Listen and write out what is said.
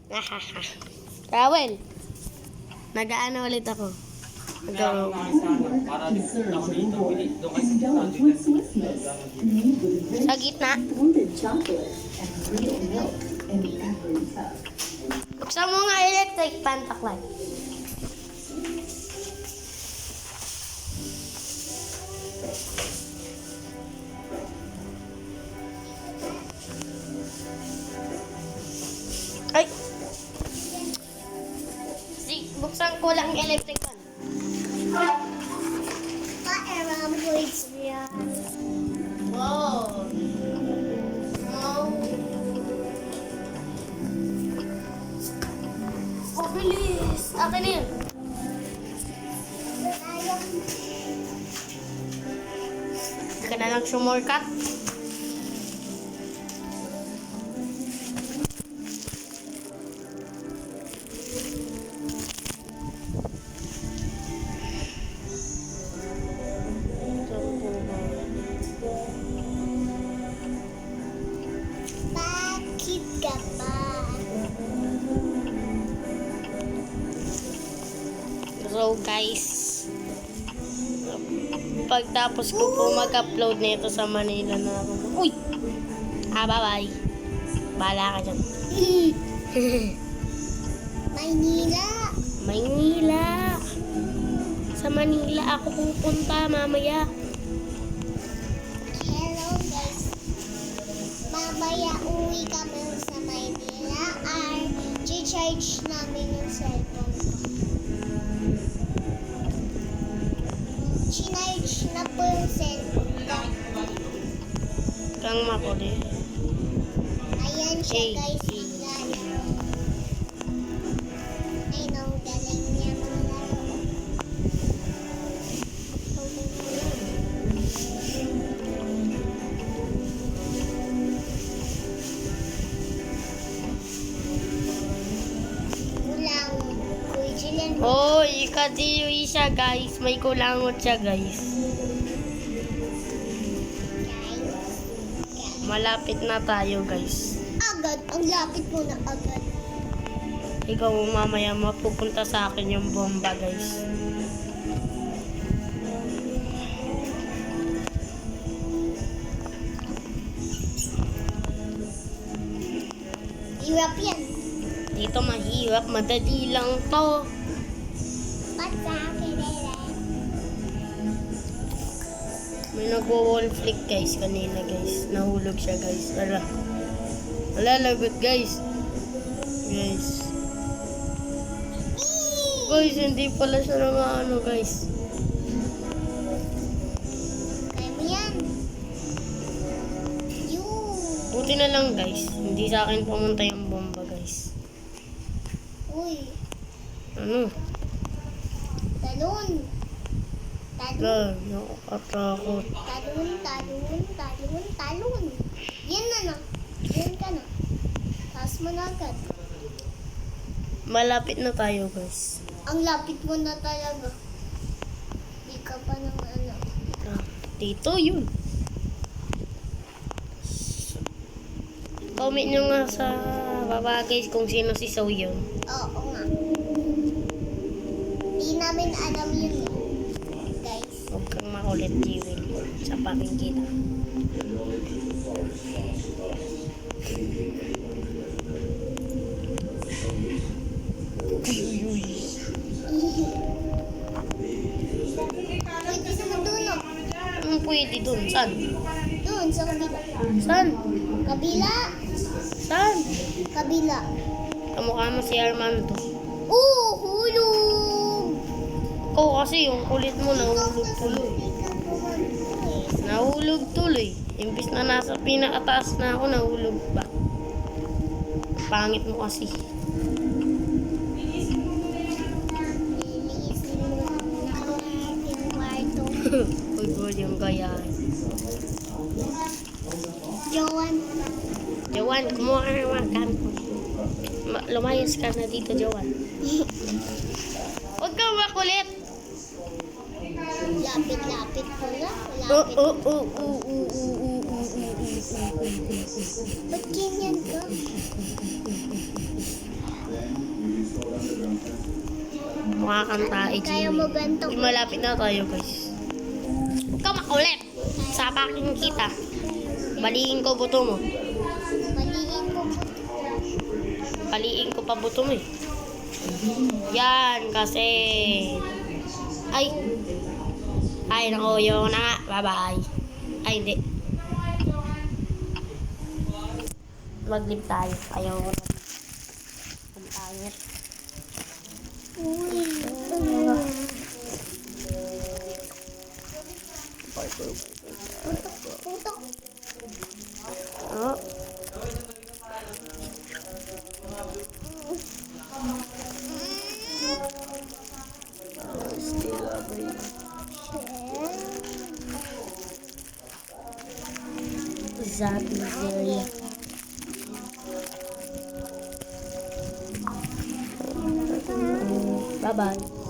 Ahaha. Rawel, nag-aano ulit ako. Go. Sa gitna. Buksan mo nga electric pan, taklay. Ay! Buksan ko lang electric pan. Wow! Wow! Oh, bilis! Akin yun! Hindi ka na lang sumorkat. Bakit ka ba? So guys, pagtapos ko po mag-upload nito sa Manila na ako. Uy! Bye-bye. Bahala ka dyan. Maynila. Maynila. Sa Manila ako pupunta mamaya. Hello guys. Mamaya uwi kami sa Maynila ay charge namin yung cellphone ko. Chinarge na po yung cellphone ko. Kang makulit. Ayan siya guys. Naglalaro. Ay, ang galing niya mga laro. Ulang. Original. Oh, ikadiyo siya guys. May kulangot siya guys. Guys. Malapit na tayo guys. Agad. Ang lapit mo na agad. Ikaw mamaya mapupunta sa akin yung bomba guys. Hirap yan. Dito mahirap, madali lang to. Ba't sa akin eh? May nagwo-wall flick guys kanina guys. Nahulog siya guys. Wala. Wala lagot guys. Guys. Guys, hindi pala siya naman ano guys. Kaya mo yan. Buti na lang guys. Hindi sa akin pumunta yung bomba guys. Uy. Ano? Talon. Wala. Nakakatakot. Talon. Yan na. Yan ka na. Taas mo na agad. Malapit na tayo guys. Ang lapit mo na talaga. Di ka pa ng ano. Dito yun. Comment nyo nga sa baba guys kung sino si Saw yun. Oo nga. Di namin alam yun eh. Guys. Huwag kang makulit, Jewel. Sa pakinggan. Uy. Pwede naman doon oh. Anong pwede dun? Saan? Doon sa kabila. Saan? Kabila. Saan? Kabila. Kamukha mo si Armando. Hulog! Ikaw kasi yung kulit mo nahulog tuloy. Nahulog tuloy. Imbis na nasa pinakataas na ako, nahulog pa. Pangit mo kasi. Lilisin mo yung kwarto. Huwag yung gaya. Jowan. Jowan, kumuha ka ng makan. Lumayas ka na dito, Jowan. Huwag kang makulit. Lapit-lapit ko na. Oh, Lapit. oh, oh, oh, oh, oh, Ba't ganyan ka? kumakanta. Kaya mo bento. Malapit na tayo, guys. Huwag ka makulit. Sapakin kita. Baliin ko buto mo. Maliin ko po. Baliin ko pa buto mo eh. Yan, kasi... Ay! Ay, nakuyo na nga. Bye-bye. Ay, hindi. Mag-live tayo. Ayaw ko na. Ang pangit. Uy. Putok. Oh. Still loving. Zabi Zelia. Bye-bye.